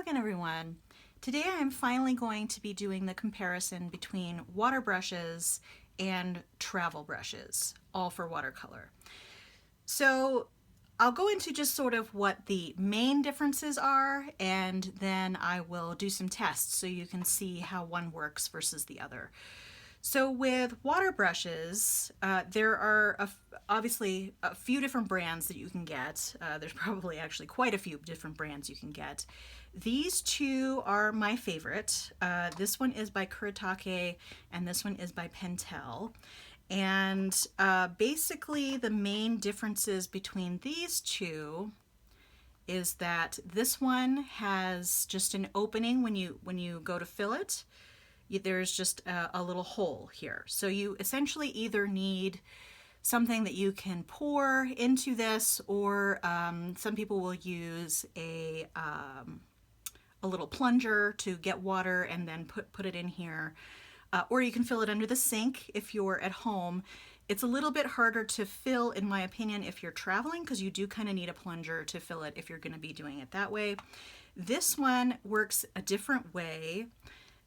again, everyone. Today I am finally going to be doing the comparison between water brushes and travel brushes, all for watercolor. So I'll go into just sort of what the main differences are, and then I will do some tests so you can see how one works versus the other. So with water brushes, there are obviously a few different brands that you can get. There's probably actually quite a few different brands you can get. These two are my favorite. This one is by Kuretake and this one is by Pentel. And basically the main differences between these two is that this one has just an opening when you go to fill it. There's just a little hole here. So you essentially either need something that you can pour into this, or some people will use a little plunger to get water and then put it in here. Or you can fill it under the sink if you're at home. It's a little bit harder to fill, in my opinion, if you're traveling, because you do kind of need a plunger to fill it if you're going to be doing it that way. This one works a different way.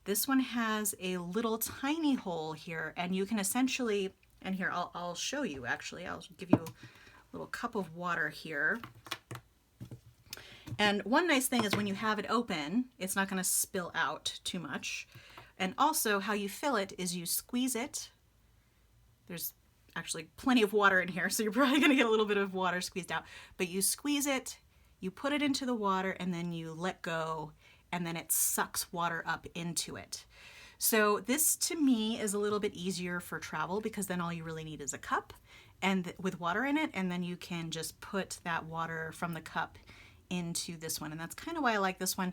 This one has a little tiny hole here, and you can essentially, and here I'll show you actually, I'll give you a little cup of water here. And one nice thing is when you have it open, it's not going to spill out too much. And also how you fill it is you squeeze it. There's actually plenty of water in here, so you're probably going to get a little bit of water squeezed out. But you squeeze it, you put it into the water, and then you let go, and then it sucks water up into it. So this to me is a little bit easier for travel, because then all you really need is a cup and with water in it, and then you can just put that water from the cup into this one, and that's kind of why I like this one.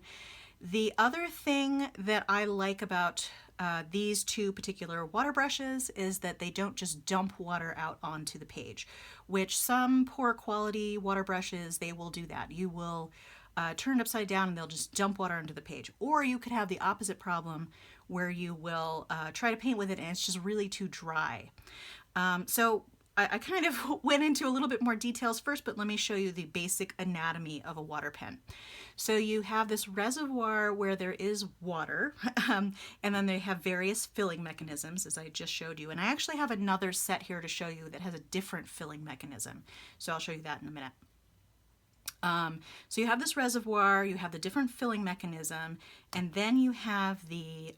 The other thing that I like about these two particular water brushes is that they don't just dump water out onto the page, which some poor quality water brushes, they will do that. You will turn it upside down and they'll just dump water onto the page. Or you could have the opposite problem where you will try to paint with it and it's just really too dry. So I kind of went into a little bit more details first, but let me show you the basic anatomy of a water pen. So you have this reservoir where there is water, and then they have various filling mechanisms, as I just showed you. And I actually have another set here to show you that has a different filling mechanism. So I'll show you that in a minute. So you have this reservoir, you have the different filling mechanism, and then you have the,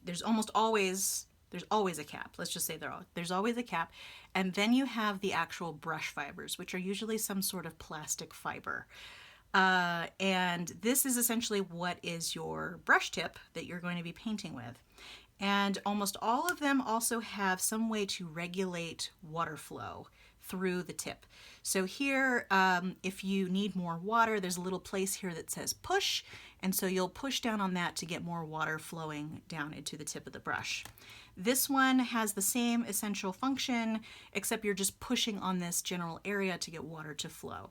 there's always a cap. Let's just say there's always a cap. And then you have the actual brush fibers, which are usually some sort of plastic fiber. And this is essentially what is your brush tip that you're going to be painting with. And almost all of them also have some way to regulate water flow through the tip. So here, if you need more water, there's a little place here that says push, and so you'll push down on that to get more water flowing down into the tip of the brush. This one has the same essential function, except you're just pushing on this general area to get water to flow.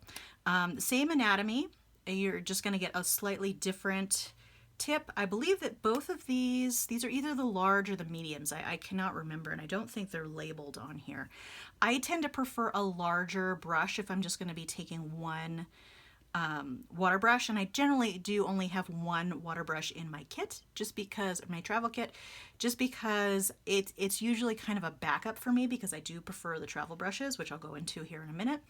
Same anatomy, you're just going to get a slightly different tip. I believe that both of these are either the large or the mediums. I cannot remember, and I don't think they're labeled on here. I tend to prefer a larger brush if I'm just going to be taking one water brush, and I generally do only have one water brush in my kit, just because my travel kit, just because it's usually kind of a backup for me, because I do prefer the travel brushes, which I'll go into here in a minute.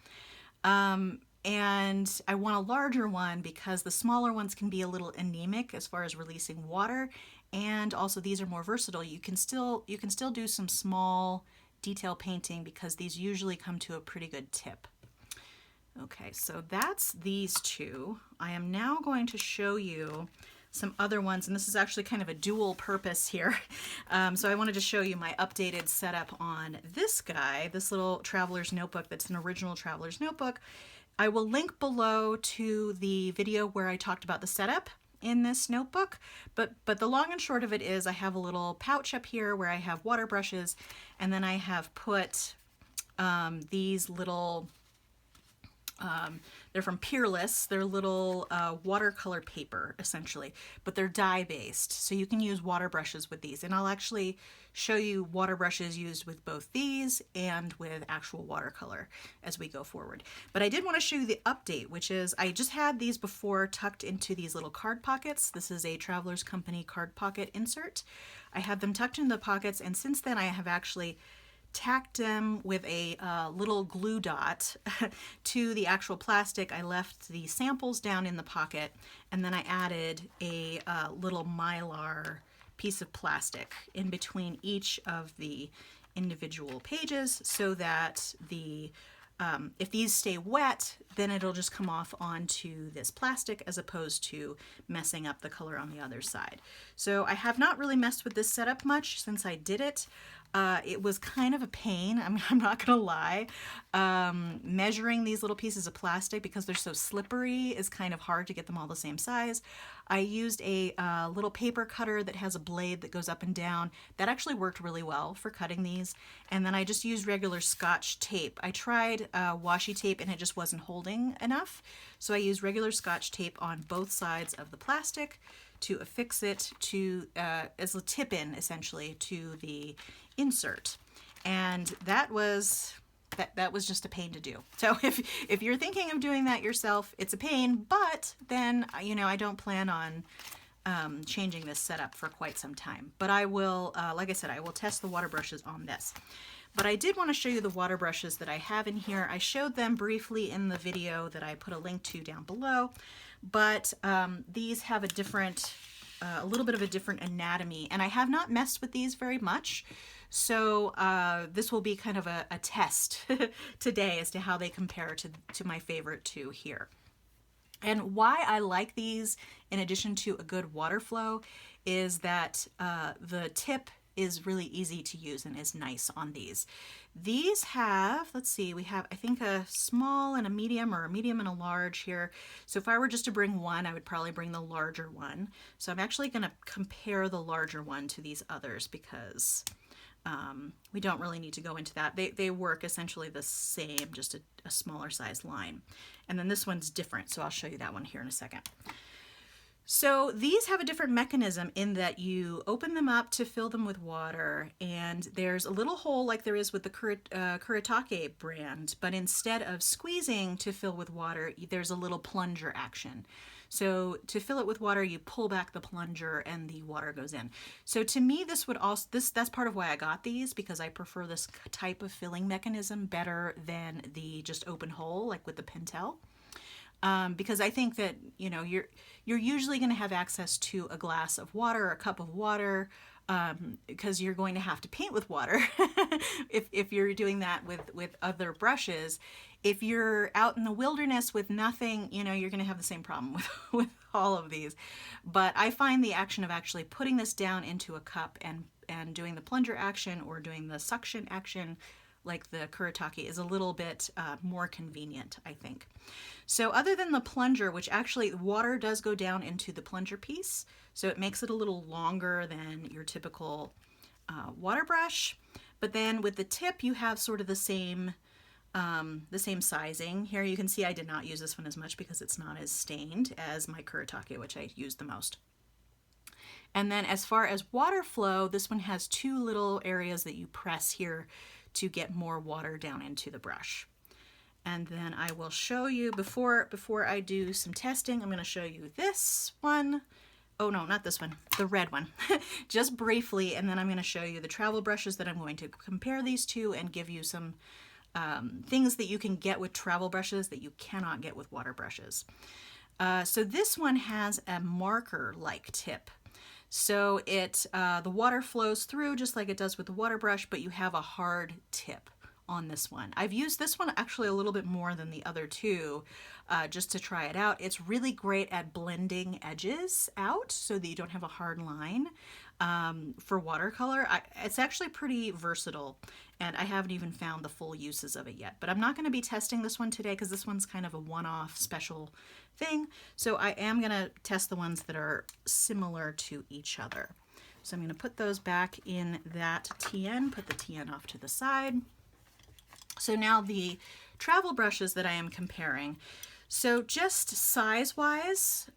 And I want a larger one because the smaller ones can be a little anemic as far as releasing water, and also these are more versatile. You can still do some small detail painting because these usually come to a pretty good tip. Okay, so that's these two. I am now going to show you some other ones, and this is actually kind of a dual purpose here. So I wanted to show you my updated setup on this guy, this little traveler's notebook that's an original traveler's notebook. I will link below to the video where I talked about the setup in this notebook, but the long and short of it is I have a little pouch up here where I have water brushes, and then I have put these little They're from Peerless. They're little watercolor paper, essentially, but they're dye-based, so you can use water brushes with these. And I'll actually show you water brushes used with both these and with actual watercolor as we go forward. But I did want to show you the update, which is I just had these before tucked into these little card pockets. This is a Traveler's Company card pocket insert. I had them tucked in the pockets, and since then I have actually tacked them with a little glue dot to the actual plastic. I left the samples down in the pocket, and then I added a little Mylar piece of plastic in between each of the individual pages so that the if these stay wet, then it'll just come off onto this plastic as opposed to messing up the color on the other side. So I have not really messed with this setup much since I did it. It was kind of a pain, I'm not gonna lie. Measuring these little pieces of plastic because they're so slippery is kind of hard to get them all the same size. I used a little paper cutter that has a blade that goes up and down. That actually worked really well for cutting these. And then I just used regular Scotch tape. I tried washi tape and it just wasn't holding enough. So I used regular Scotch tape on both sides of the plastic to affix it to as a tip-in, essentially, to the insert. And that was just a pain to do. So if you're thinking of doing that yourself, it's a pain, but then, you know, I don't plan on changing this setup for quite some time. But I will, like I said, I will test the water brushes on this. But I did want to show you the water brushes that I have in here. I showed them briefly in the video that I put a link to down below, but these have a different, a little bit of a different anatomy, and I have not messed with these very much. So this will be kind of a test today as to how they compare to my favorite two here. And why I like these, in addition to a good water flow, is that the tip is really easy to use and is nice on these. These have, let's see, we have I think a small and a medium, or a medium and a large here. So if I were just to bring one, I would probably bring the larger one. So I'm actually going to compare the larger one to these others because we don't really need to go into that. They work essentially the same, just a smaller size line. And then this one's different, so I'll show you that one here in a second. So these have a different mechanism in that you open them up to fill them with water, and there's a little hole like there is with the Kuretake brand, but instead of squeezing to fill with water, there's a little plunger action. So to fill it with water, you pull back the plunger and the water goes in. So to me, this would also, that's part of why I got these, because I prefer this type of filling mechanism better than the just open hole like with the Pentel. Because I think that, you know, you're usually going to have access to a glass of water or a cup of water, because you're going to have to paint with water if you're doing that with other brushes. If you're out in the wilderness with nothing, you know, you're going to have the same problem with all of these. But I find the action of actually putting this down into a cup and doing the plunger action or doing the suction action like the Kuretake is a little bit more convenient, I think. So other than the plunger, which actually water does go down into the plunger piece, so it makes it a little longer than your typical water brush. But then with the tip, you have sort of the same sizing. Here you can see I did not use this one as much because it's not as stained as my Kuretake, which I use the most. And then as far as water flow, this one has two little areas that you press here to get more water down into the brush. And then I will show you, before I do some testing, I'm going to show you this one. Oh no, not this one, the red one, just briefly, and then I'm going to show you the travel brushes that I'm going to compare these to and give you some things that you can get with travel brushes that you cannot get with water brushes. So this one has a marker-like tip. So the water flows through just like it does with the water brush, but you have a hard tip on this one. I've used this one actually a little bit more than the other two just to try it out. It's really great at blending edges out so that you don't have a hard line for watercolor. It's actually pretty versatile, and I haven't even found the full uses of it yet. But I'm not going to be testing this one today because this one's kind of a one-off special thing. So I am going to test the ones that are similar to each other. So I'm going to put those back in that TN, put the TN off to the side. So now the travel brushes that I am comparing. So just size-wise,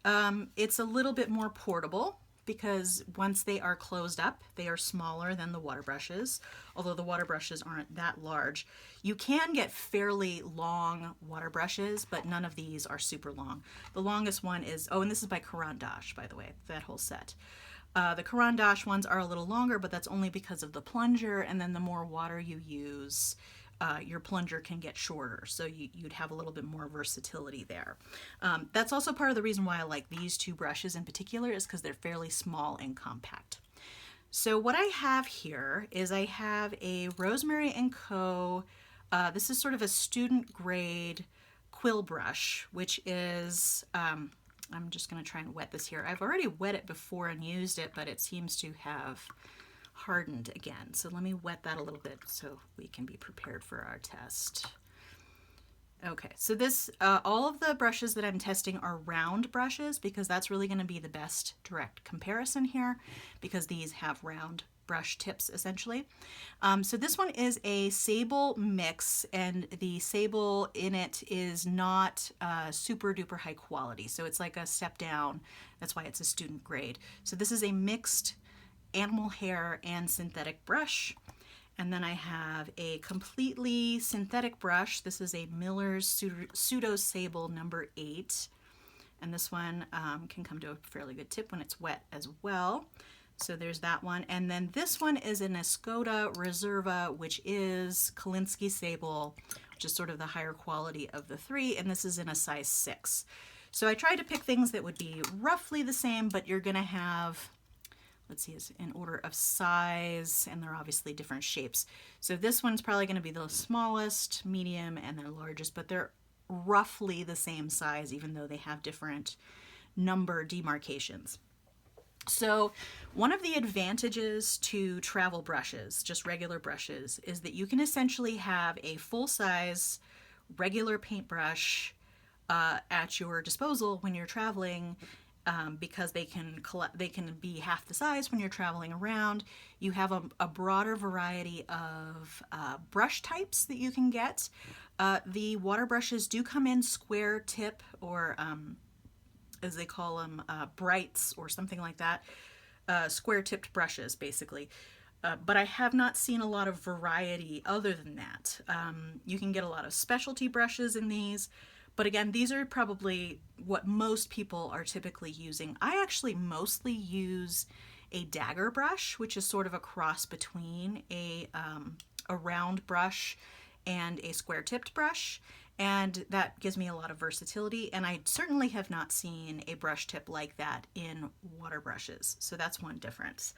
it's a little bit more portable because once they are closed up, they are smaller than the water brushes, although the water brushes aren't that large. You can get fairly long water brushes, but none of these are super long. The longest one is, oh, and this is by Caran d'Ache, by the way, that whole set. The Caran d'Ache ones are a little longer, but that's only because of the plunger, and then the more water you use, your plunger can get shorter, so you'd have a little bit more versatility there. That's also part of the reason why I like these two brushes in particular, is because they're fairly small and compact. So what I have here is I have a Rosemary & Co. This is sort of a student grade quill brush, which is, I'm just going to try and wet this here. I've already wet it before and used it, but it seems to have hardened again. So let me wet that a little bit so we can be prepared for our test. Okay, so this, all of the brushes that I'm testing are round brushes because that's really going to be the best direct comparison here because these have round brush tips essentially. So this one is a sable mix, and the sable in it is not super duper high quality. So it's like a step down. That's why it's a student grade. So this is a mixed animal hair and synthetic brush. And then I have a completely synthetic brush. This is a Miller's Pseudo Sable number 8. And this one can come to a fairly good tip when it's wet as well. So there's that one. And then this one is an Escoda Reserva, which is Kolinsky Sable, which is sort of the higher quality of the three. And this is in a size 6. So I tried to pick things that would be roughly the same, but you're going to have, let's see, it's in order of size, and they're obviously different shapes. So this one's probably going to be the smallest, medium, and the largest, but they're roughly the same size, even though they have different number demarcations. So one of the advantages to travel brushes, just regular brushes, is that you can essentially have a full-size regular paintbrush at your disposal when you're traveling, because they can be half the size when you're traveling around. You have a broader variety of brush types that you can get. The water brushes do come in square tip, or as they call them, brights or something like that, square tipped brushes basically. But I have not seen a lot of variety other than that. You can get a lot of specialty brushes in these. But again, these are probably what most people are typically using. I actually mostly use a dagger brush, which is sort of a cross between a round brush and a square-tipped brush, and that gives me a lot of versatility, and I certainly have not seen a brush tip like that in water brushes, so that's one difference.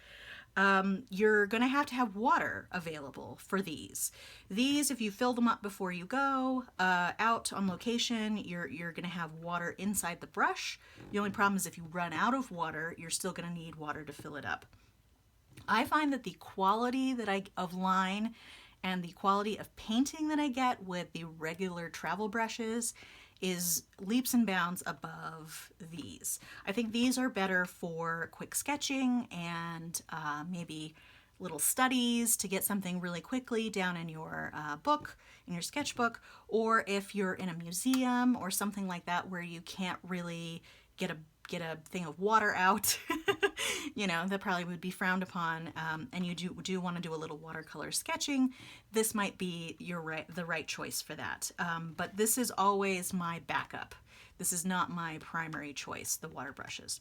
You're going to have water available for these. These, if you fill them up before you go out on location, you're going to have water inside the brush. The only problem is if you run out of water, you're still going to need water to fill it up. I find that the quality of line and the quality of painting that I get with the regular travel brushes is leaps and bounds above these. I think these are better for quick sketching and maybe little studies to get something really quickly down in your book, in your sketchbook, or if you're in a museum or something like that where you can't really get a thing of water out, you know, that probably would be frowned upon, and you do want to do a little watercolor sketching, this might be the right choice for that. But this is always my backup. This is not my primary choice, the water brushes.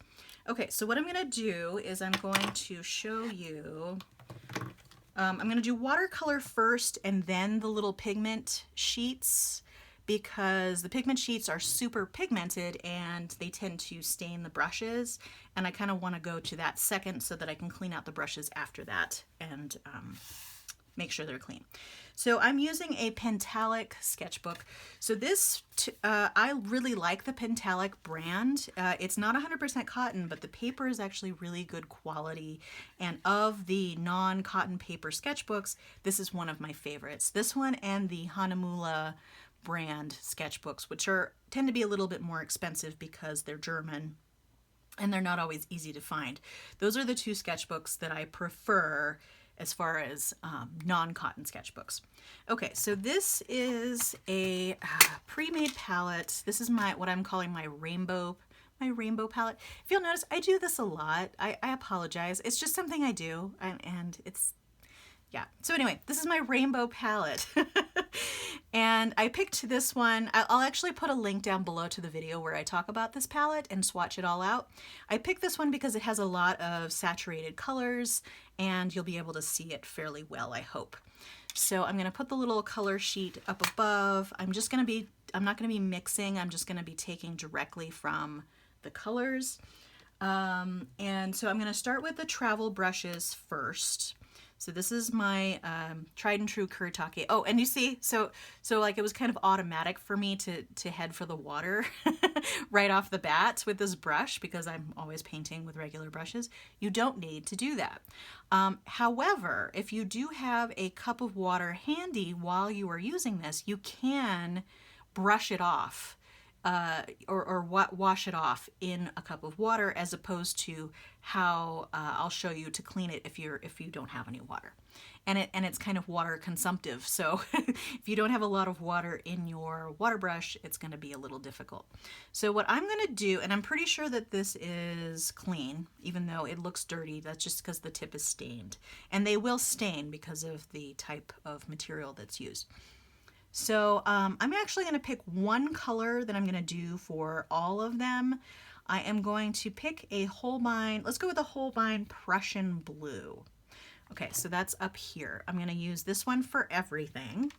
Okay, so what I'm going to do is I'm going to show you, I'm going to do watercolor first and then the little pigment sheets, because the pigment sheets are super pigmented and they tend to stain the brushes, and I kind of want to go to that second so that I can clean out the brushes after that and make sure they're clean. So I'm using a Pentalic sketchbook. So this, I really like the Pentalic brand. It's not 100% cotton, but the paper is actually really good quality. And of the non-cotton paper sketchbooks, this is one of my favorites. This one and the Hahnemühle brand sketchbooks, which tend to be a little bit more expensive because they're German and they're not always easy to find. Those are the two sketchbooks that I prefer as far as non-cotton sketchbooks. Okay, so this is a pre-made palette. This is what I'm calling my rainbow palette. If you'll notice, I do this a lot. I apologize. It's just something I do, and it's, yeah. So anyway, this is my rainbow palette. And I picked this one. I'll actually put a link down below to the video where I talk about this palette and swatch it all out. I picked this one because it has a lot of saturated colors and you'll be able to see it fairly well, I hope. So I'm going to put the little color sheet up above. I'm not going to be mixing. I'm just going to be taking directly from the colors. And so I'm going to start with the travel brushes first. So this is my tried and true Kuretake. Oh, and you see, so like it was kind of automatic for me to head for the water right off the bat with this brush because I'm always painting with regular brushes. You don't need to do that. However, if you do have a cup of water handy while you are using this, you can brush it off. Or wash it off in a cup of water, as opposed to how I'll show you to clean it if you don't have any water, and it's kind of water consumptive. So if you don't have a lot of water in your water brush, it's going to be a little difficult. So what I'm going to do, and I'm pretty sure that this is clean, even though it looks dirty. That's just because the tip is stained, and they will stain because of the type of material that's used. So I'm actually going to pick one color that I'm going to do for all of them. I am going to pick a Holbein, let's go with a Holbein Prussian Blue. Okay, so that's up here. I'm going to use this one for everything.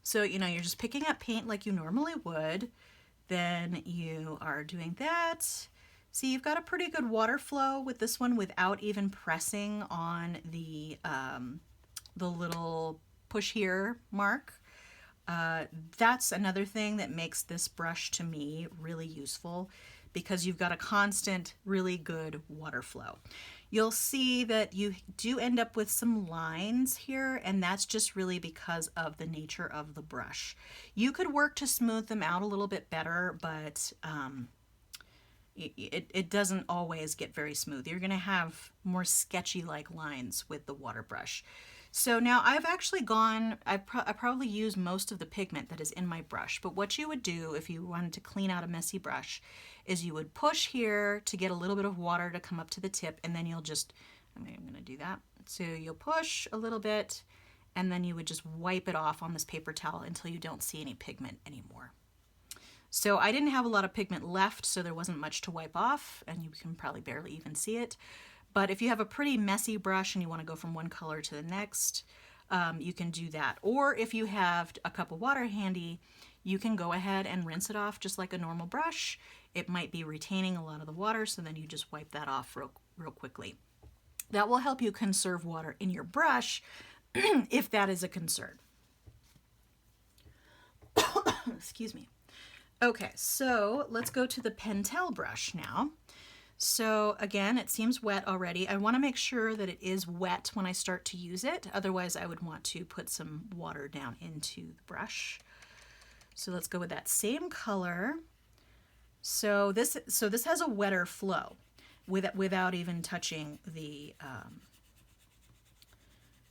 So, you know, you're just picking up paint like you normally would. Then you are doing that. See, you've got a pretty good water flow with this one without even pressing on the little push here mark. That's another thing that makes this brush to me really useful, because you've got a constant, really good water flow. You'll see that you do end up with some lines here, and that's just really because of the nature of the brush. You could work to smooth them out a little bit better, but it doesn't always get very smooth. You're going to have more sketchy like lines with the water brush. So now I've actually I probably use most of the pigment that is in my brush, but what you would do if you wanted to clean out a messy brush is you would push here to get a little bit of water to come up to the tip, and then you'll just, I'm going to do that. So you'll push a little bit, and then you would just wipe it off on this paper towel until you don't see any pigment anymore. So I didn't have a lot of pigment left, so there wasn't much to wipe off, and you can probably barely even see it. But if you have a pretty messy brush and you want to go from one color to the next, you can do that. Or if you have a cup of water handy, you can go ahead and rinse it off just like a normal brush. It might be retaining a lot of the water, so then you just wipe that off real quickly. That will help you conserve water in your brush if that is a concern. Excuse me. Okay, so let's go to the Pentel brush now. So again, it seems wet already. I want to make sure that it is wet when I start to use it. Otherwise, I would want to put some water down into the brush. So let's go with that same color. So this has a wetter flow without even touching the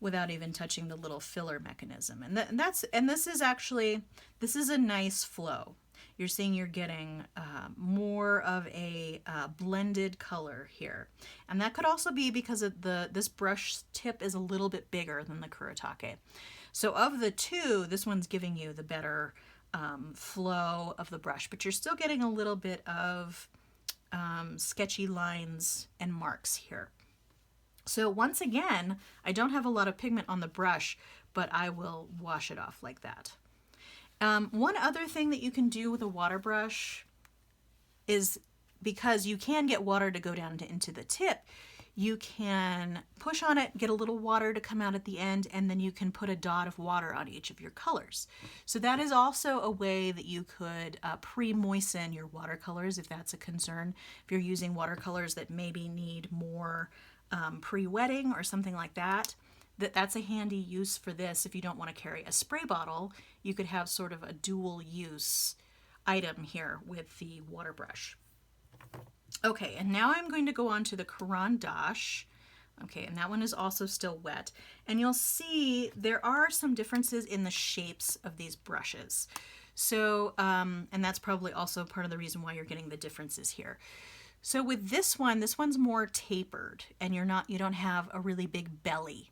little filler mechanism. And this is a nice flow. You're seeing you're getting more of a blended color here. And that could also be because of this brush tip is a little bit bigger than the Kuretake. So of the two, this one's giving you the better flow of the brush, but you're still getting a little bit of sketchy lines and marks here. So once again, I don't have a lot of pigment on the brush, but I will wash it off like that. One other thing that you can do with a water brush is, because you can get water to go down into the tip, you can push on it, get a little water to come out at the end, and then you can put a dot of water on each of your colors. So that is also a way that you could pre-moisten your watercolors if that's a concern. If you're using watercolors that maybe need more pre-wetting or something like that, that's a handy use for this. If you don't want to carry a spray bottle, you could have sort of a dual use item here with the water brush. Okay, and now I'm going to go on to the Caran d'Ache. Okay, and that one is also still wet. And you'll see there are some differences in the shapes of these brushes. So, and that's probably also part of the reason why you're getting the differences here. So with this one's more tapered, and you don't have a really big belly.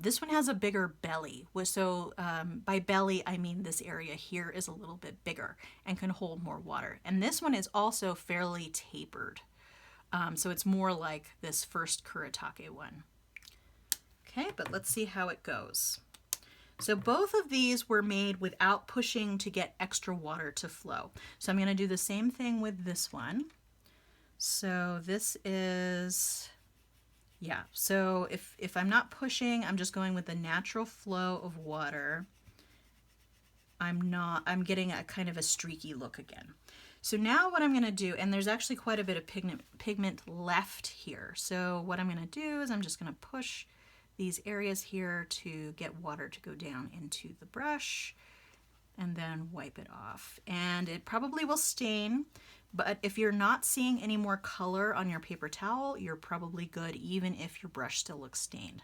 This one has a bigger belly. So by belly, I mean this area here is a little bit bigger and can hold more water. And this one is also fairly tapered. So it's more like this first Kuretake one. Okay, but let's see how it goes. So both of these were made without pushing to get extra water to flow. So I'm going to do the same thing with this one. So this is, yeah, so if I'm not pushing, I'm just going with the natural flow of water. I'm getting a kind of a streaky look again. So now what I'm going to do, and there's actually quite a bit of pigment left here. So what I'm going to do is I'm just going to push these areas here to get water to go down into the brush and then wipe it off. And it probably will stain, but if you're not seeing any more color on your paper towel, you're probably good even if your brush still looks stained.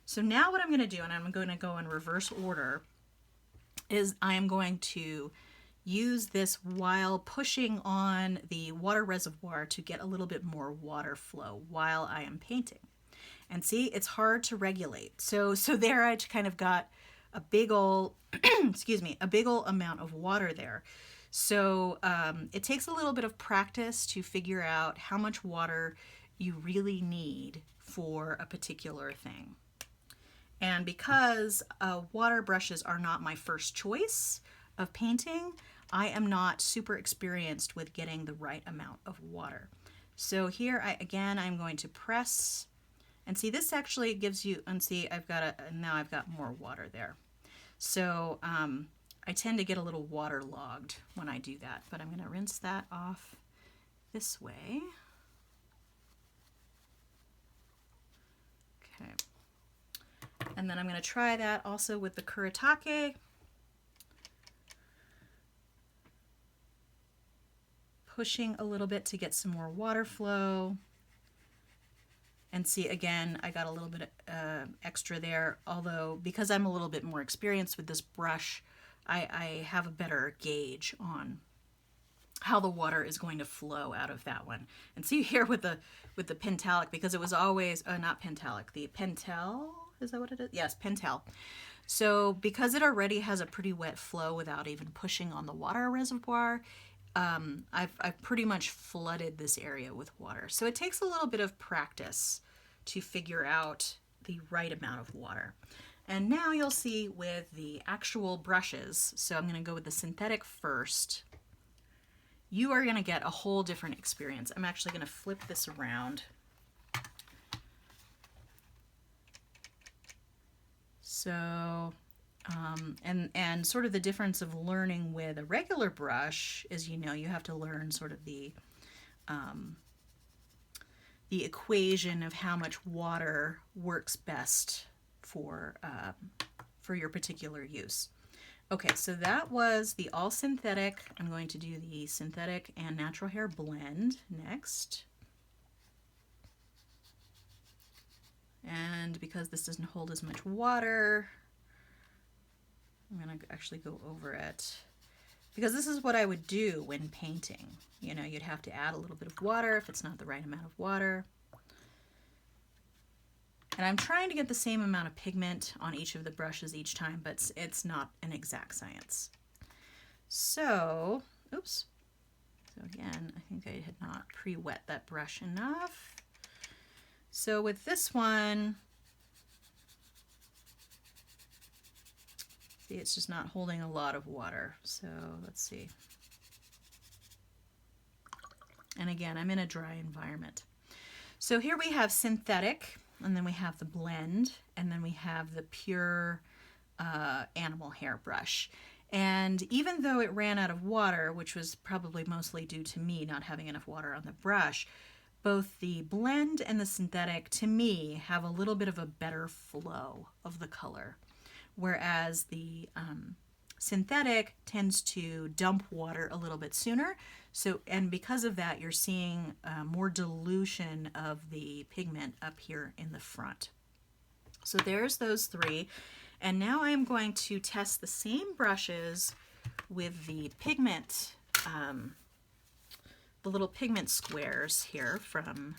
So now what I'm going to do, and I'm going to go in reverse order, is I am going to use this while pushing on the water reservoir to get a little bit more water flow while I am painting. And see, it's hard to regulate. So there I kind of got a big ol' excuse me, a big ol' amount of water there. So it takes a little bit of practice to figure out how much water you really need for a particular thing. And because water brushes are not my first choice of painting, I am not super experienced with getting the right amount of water. So here, I'm going to press, and see, this actually gives you, and see, now I've got more water there. So I tend to get a little waterlogged when I do that, but I'm going to rinse that off this way. Okay. And then I'm going to try that also with the Kuretake. Pushing a little bit to get some more water flow. And see, again, I got a little bit extra there, although because I'm a little bit more experienced with this brush, I have a better gauge on how the water is going to flow out of that one. And see here with the Pentalic, because it was always, not Pentalic, the Pentel, is that what it is? Yes, Pentel. So because it already has a pretty wet flow without even pushing on the water reservoir, I've pretty much flooded this area with water. So it takes a little bit of practice to figure out the right amount of water. And now you'll see with the actual brushes, so I'm going to go with the synthetic first, you are going to get a whole different experience. I'm actually going to flip this around. So and sort of the difference of learning with a regular brush is, you know, you have to learn sort of the equation of how much water works best for your particular use. Okay, so that was the all synthetic. I'm going to do the synthetic and natural hair blend next. And because this doesn't hold as much water, I'm going to actually go over it, because this is what I would do when painting. You know, you'd have to add a little bit of water if it's not the right amount of water. And I'm trying to get the same amount of pigment on each of the brushes each time, but it's not an exact science. So, oops. So again, I think I had not pre-wet that brush enough. So with this one, see, it's just not holding a lot of water. So let's see. And again, I'm in a dry environment. So here we have synthetic, and then we have the blend, and then we have the pure animal hair brush. And even though it ran out of water, which was probably mostly due to me not having enough water on the brush, both the blend and the synthetic, to me, have a little bit of a better flow of the color. Whereas the synthetic tends to dump water a little bit sooner. So, and because of that, you're seeing more dilution of the pigment up here in the front. So there's those three. And now I'm going to test the same brushes with the pigment, the little pigment squares here from,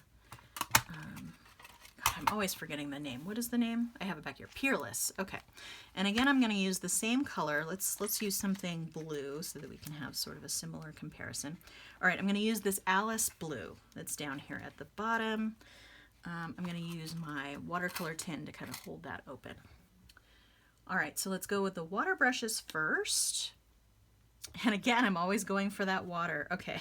God, I'm always forgetting the name. What is the name? I have it back here. Peerless. Okay. And again, I'm going to use the same color. Let's use something blue so that we can have sort of a similar comparison. All right, I'm going to use this Alice blue that's down here at the bottom. I'm going to use my watercolor tin to kind of hold that open. All right, so let's go with the water brushes first. And again, I'm always going for that water. Okay,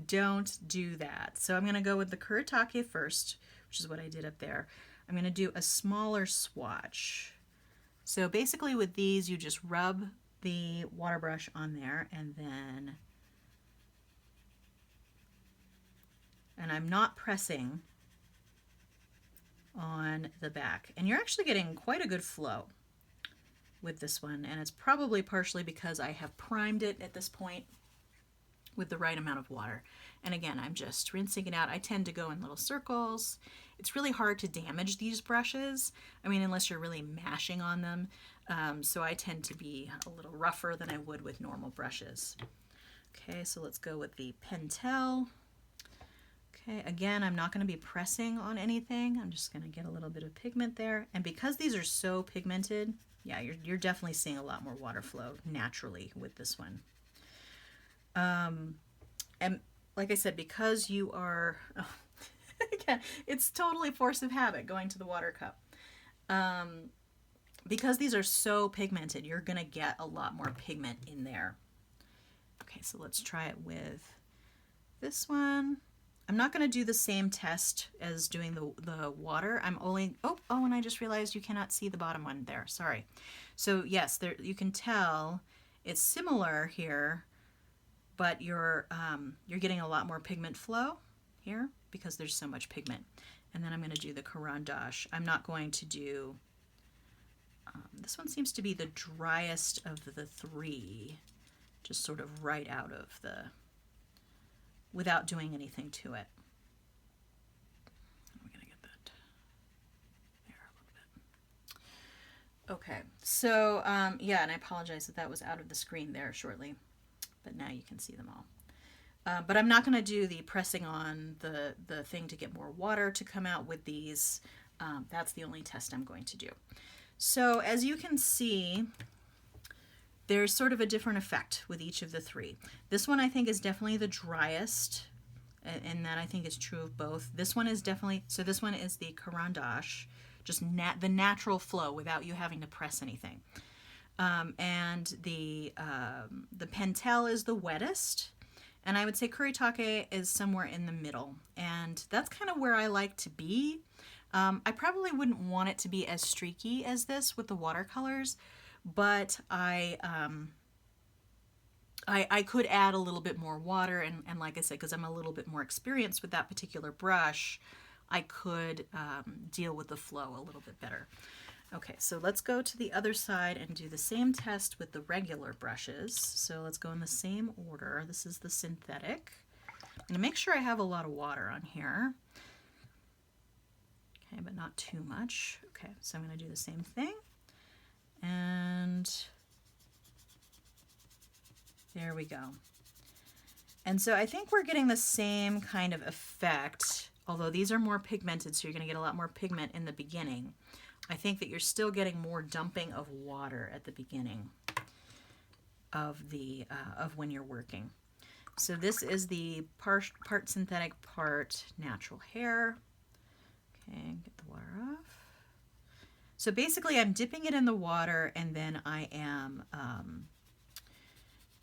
don't do that. So I'm going to go with the Kuretake first, which is what I did up there. I'm going to do a smaller swatch. So basically with these, you just rub the water brush on there and then, and I'm not pressing on the back. And you're actually getting quite a good flow with this one, and it's probably partially because I have primed it at this point with the right amount of water. And again, I'm just rinsing it out. I tend to go in little circles. It's really hard to damage these brushes, I mean, unless you're really mashing on them. So I tend to be a little rougher than I would with normal brushes. Okay, so let's go with the Pentel. Okay, again, I'm not going to be pressing on anything. I'm just going to get a little bit of pigment there. And because these are so pigmented, yeah, you're definitely seeing a lot more water flow naturally with this one. And like I said, because you are, again, it's totally force of habit going to the water cup. Because these are so pigmented, you're going to get a lot more pigment in there. Okay, so let's try it with this one. I'm not going to do the same test as doing the water. I'm only, oh, and I just realized you cannot see the bottom one there. Sorry. So yes, there you can tell it's similar here, but you're getting a lot more pigment flow here because there's so much pigment. And then I'm going to do the Caran d'Ache. I'm not going to do, this one seems to be the driest of the three, just sort of right out of the, without doing anything to it. We're going to get that there a little bit. Okay, so yeah, and I apologize that that was out of the screen there shortly, but now you can see them all. But I'm not going to do the pressing on the thing to get more water to come out with these. That's the only test I'm going to do. So as you can see, there's sort of a different effect with each of the three. This one I think is definitely the driest, and that I think is true of both. This one is definitely, so this one is the Caran d'Ache, just the natural flow without you having to press anything. And the Pentel is the wettest, and I would say Kuretake is somewhere in the middle, and that's kind of where I like to be. I probably wouldn't want it to be as streaky as this with the watercolors, but I could add a little bit more water, and like I said, because I'm a little bit more experienced with that particular brush, I could deal with the flow a little bit better. Okay, so let's go to the other side and do the same test with the regular brushes. So let's go in the same order. This is the synthetic. I'm going to make sure I have a lot of water on here. Okay, but not too much. Okay, so I'm going to do the same thing. And there we go. And so I think we're getting the same kind of effect, although these are more pigmented, so you're going to get a lot more pigment in the beginning. I think that you're still getting more dumping of water at the beginning of the of when you're working. So this is the part synthetic, part natural hair. Okay, get the water off. So basically I'm dipping it in the water, and then I am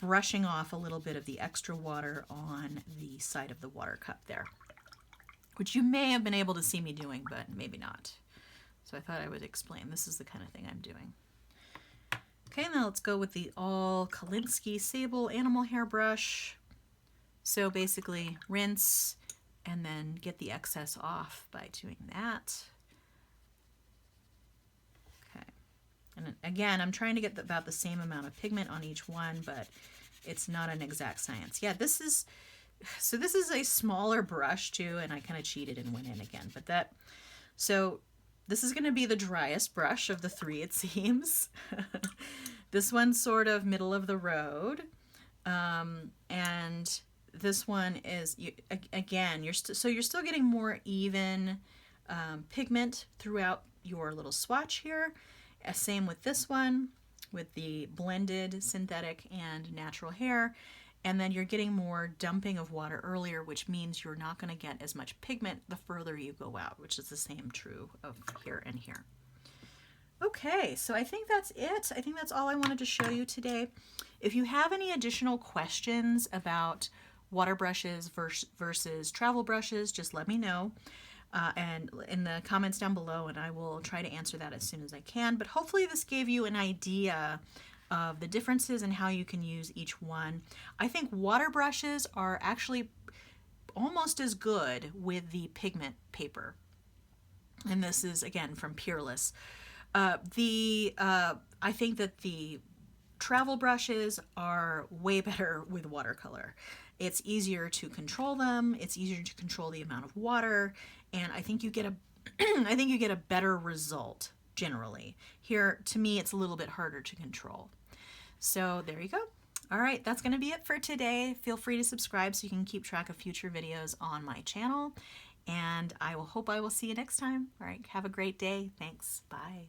brushing off a little bit of the extra water on the side of the water cup there, which you may have been able to see me doing, but maybe not. So I thought I would explain. This is the kind of thing I'm doing. Okay, now let's go with the all Kolinsky Sable animal hair brush. So basically rinse and then get the excess off by doing that. Okay. And again, I'm trying to get about the same amount of pigment on each one, but it's not an exact science. Yeah, this is a smaller brush too, and I kind of cheated and went in again. So this is going to be the driest brush of the three, it seems. This one's sort of middle of the road. And this one is, again, you're still getting more even pigment throughout your little swatch here. Same with this one, with the blended synthetic and natural hair. And then you're getting more dumping of water earlier, which means you're not going to get as much pigment the further you go out, which is the same true of here and here. Okay, so I think that's it. I think that's all I wanted to show you today. If you have any additional questions about water brushes versus travel brushes, just let me know and in the comments down below, and I will try to answer that as soon as I can. But hopefully this gave you an idea of the differences and how you can use each one. I think water brushes are actually almost as good with the pigment paper. And this is, again, from Peerless. I think that the travel brushes are way better with watercolor. It's easier to control them. It's easier to control the amount of water, and I think you get a better result generally. Here, to me, it's a little bit harder to control. So there you go. All right, that's going to be it for today. Feel free to subscribe so you can keep track of future videos on my channel. And I will see you next time. All right, have a great day. Thanks. Bye.